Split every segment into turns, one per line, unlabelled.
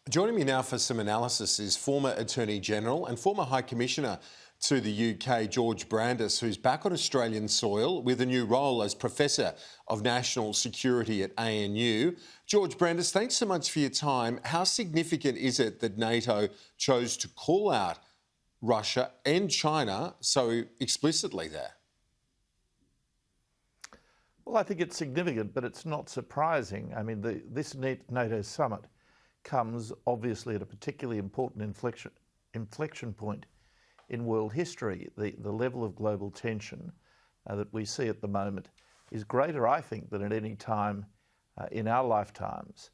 Joining me now for some analysis is former Attorney General and former High Commissioner to the UK, George Brandis, who's back on Australian soil with a new role as Professor of National Security at ANU. George Brandis, thanks so much for your time. How significant is it that NATO chose to call out Russia and China so explicitly there?
Well, I think it's significant, but it's not surprising. I mean, this NATO summit comes obviously at a particularly important inflection point in world history. The level of global tension that we see at the moment is greater, I think, than at any time in our lifetimes.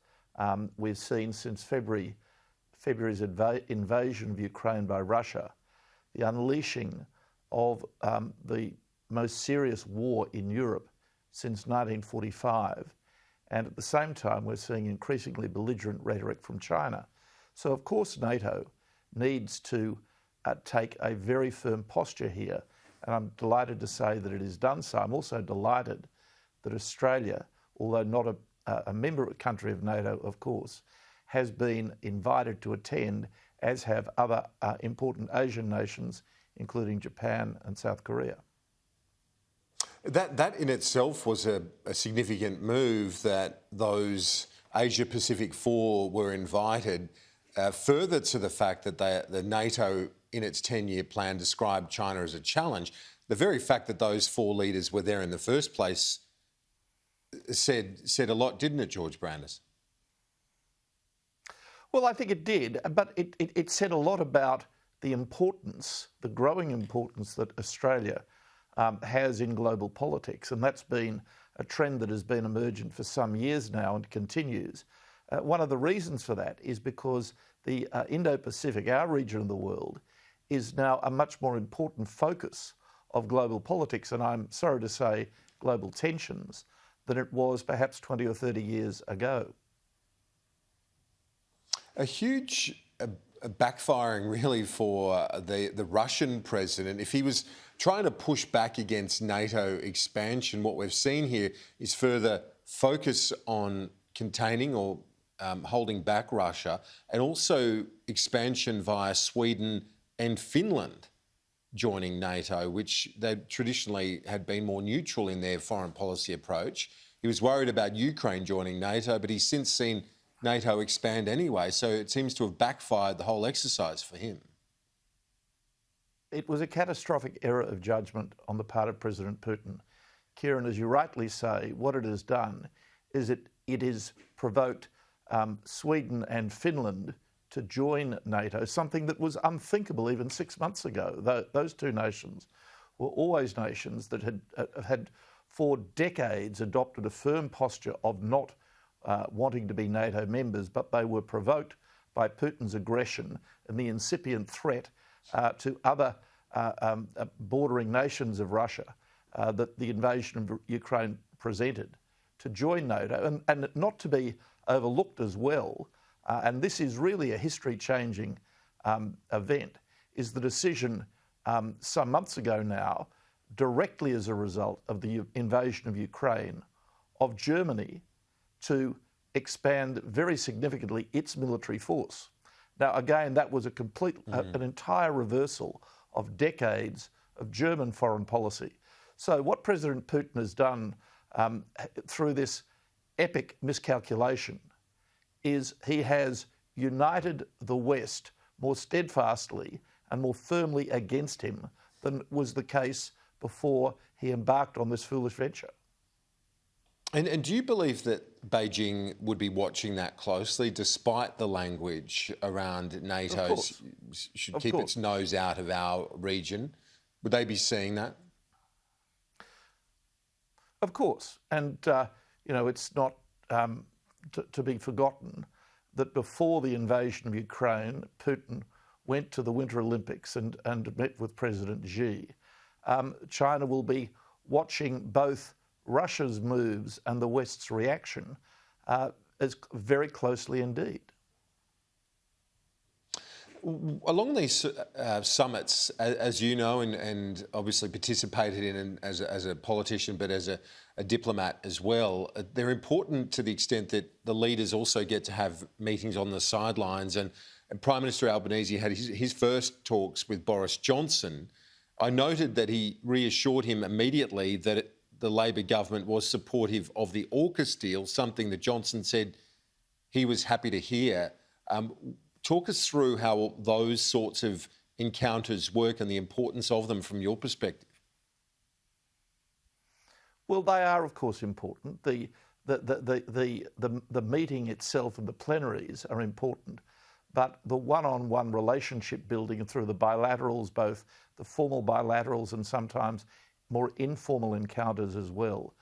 We've seen since February's invasion of Ukraine by Russia, the unleashing of the most serious war in Europe since 1945. And at the same time, we're seeing increasingly belligerent rhetoric from China. So, of course, NATO needs to take a very firm posture here. And I'm delighted to say that it has done so. I'm also delighted that Australia, although not a member country of NATO, of course, has been invited to attend, as have other important Asian nations, including Japan and South Korea.
That in itself was a significant move, that those Asia-Pacific four were invited, further to the fact that the NATO, in its 10-year plan, described China as a challenge. The very fact that those four leaders were there in the first place said a lot, didn't it, George Brandis?
Well, I think it did, but it said a lot about the importance, the growing importance that Australia has in global politics, and that's been a trend that has been emergent for some years now and continues. One of the reasons for that is because the Indo-Pacific, our region of the world, is now a much more important focus of global politics, and I'm sorry to say global tensions, than it was perhaps 20 or 30 years ago.
A huge backfiring really for the Russian president. If he was trying to push back against NATO expansion, what we've seen here is further focus on containing or holding back Russia, and also expansion via Sweden and Finland joining NATO, which they traditionally had been more neutral in their foreign policy approach. He was worried about Ukraine joining NATO, but he's since seen NATO expand anyway, so it seems to have backfired the whole exercise for him.
It was a catastrophic error of judgment on the part of President Putin. Kieran, as you rightly say, what it has done is it has provoked Sweden and Finland to join NATO, something that was unthinkable even 6 months ago. Those two nations were always nations that had for decades adopted a firm posture of not wanting to be NATO members, but they were provoked by Putin's aggression and the incipient threat to other bordering nations of Russia that the invasion of Ukraine presented, to join NATO, and not to be overlooked as well, and this is really a history-changing event, is the decision some months ago now, directly as a result of the invasion of Ukraine, of Germany to expand very significantly its military force. Now, again, that was an entire reversal of decades of German foreign policy. So what President Putin has done through this epic miscalculation is he has united the West more steadfastly and more firmly against him than was the case before he embarked on this foolish venture.
And do you believe that Beijing would be watching that closely, despite the language around NATO should keep its nose out of our region? Would they be seeing that?
Of course. And, it's not to be forgotten that before the invasion of Ukraine, Putin went to the Winter Olympics and met with President Xi. China will be watching both Russia's moves and the West's reaction as very closely indeed.
Along these summits, as you know, and obviously participated in as a politician, but as a diplomat as well. They're important to the extent that the leaders also get to have meetings on the sidelines. And Prime Minister Albanese had his first talks with Boris Johnson. I noted that he reassured him immediately that the Labor government was supportive of the AUKUS deal, something that Johnson said he was happy to hear. Talk us through how those sorts of encounters work and the importance of them from your perspective.
Well, they are, of course, important. The meeting itself and the plenaries are important, but the one-on-one relationship building through the bilaterals, both the formal bilaterals and sometimes more informal encounters as well,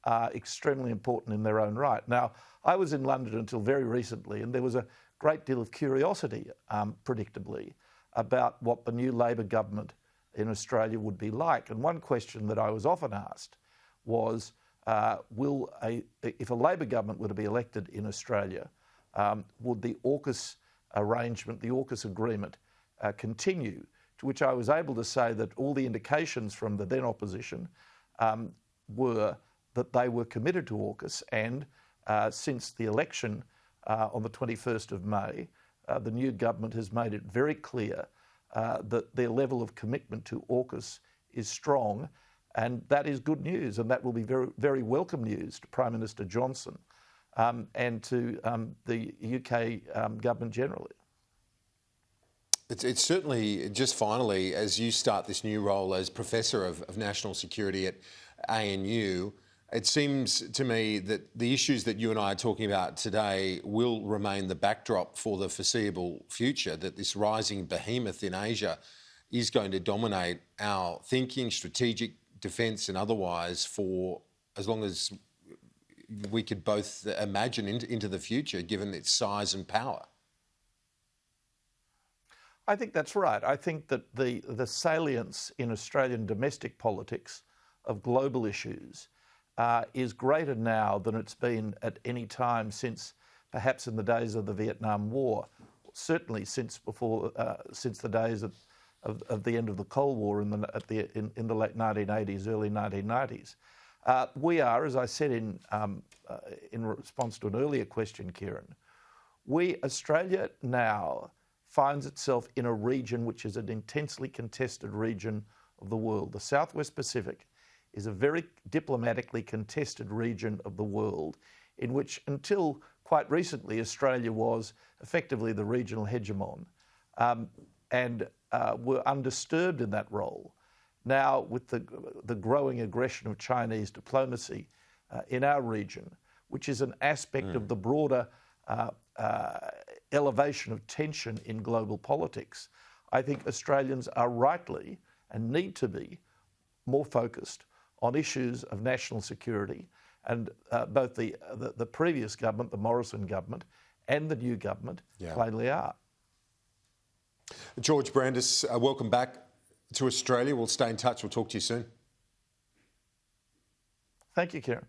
are extremely important in their own right. Now, I was in London until very recently, and there was a great deal of curiosity, predictably, about what the new Labor government in Australia would be like. And one question that I was often asked was, if a Labor government were to be elected in Australia, would the AUKUS arrangement, the AUKUS agreement, continue? To which I was able to say that all the indications from the then opposition were that they were committed to AUKUS, and since the election on the 21st of May, the new government has made it very clear that their level of commitment to AUKUS is strong, and that is good news, and that will be very, very welcome news to Prime Minister Johnson and to the UK government generally.
It's certainly, just finally, as you start this new role as Professor of National Security at ANU, it seems to me that the issues that you and I are talking about today will remain the backdrop for the foreseeable future, that this rising behemoth in Asia is going to dominate our thinking, strategic, defence and otherwise, for as long as we could both imagine into the future, given its size and power.
I think that's right. I think that the salience in Australian domestic politics of global issues is greater now than it's been at any time since, perhaps in the days of the Vietnam War, certainly since the days of the end of the Cold War in the late 1980s, early 1990s. We are, as I said in response to an earlier question, Kieran, Australia now finds itself in a region which is an intensely contested region of the world. The Southwest Pacific is a very diplomatically contested region of the world, in which until quite recently Australia was effectively the regional hegemon and were undisturbed in that role. Now, with the growing aggression of Chinese diplomacy in our region, which is an aspect of the broader elevation of tension in global politics, I think Australians are rightly and need to be more focused on issues of national security, and both the previous government, the Morrison government, and the new government plainly are.
George Brandis, welcome back to Australia. We'll stay in touch. We'll talk to you soon.
Thank you, Kieran.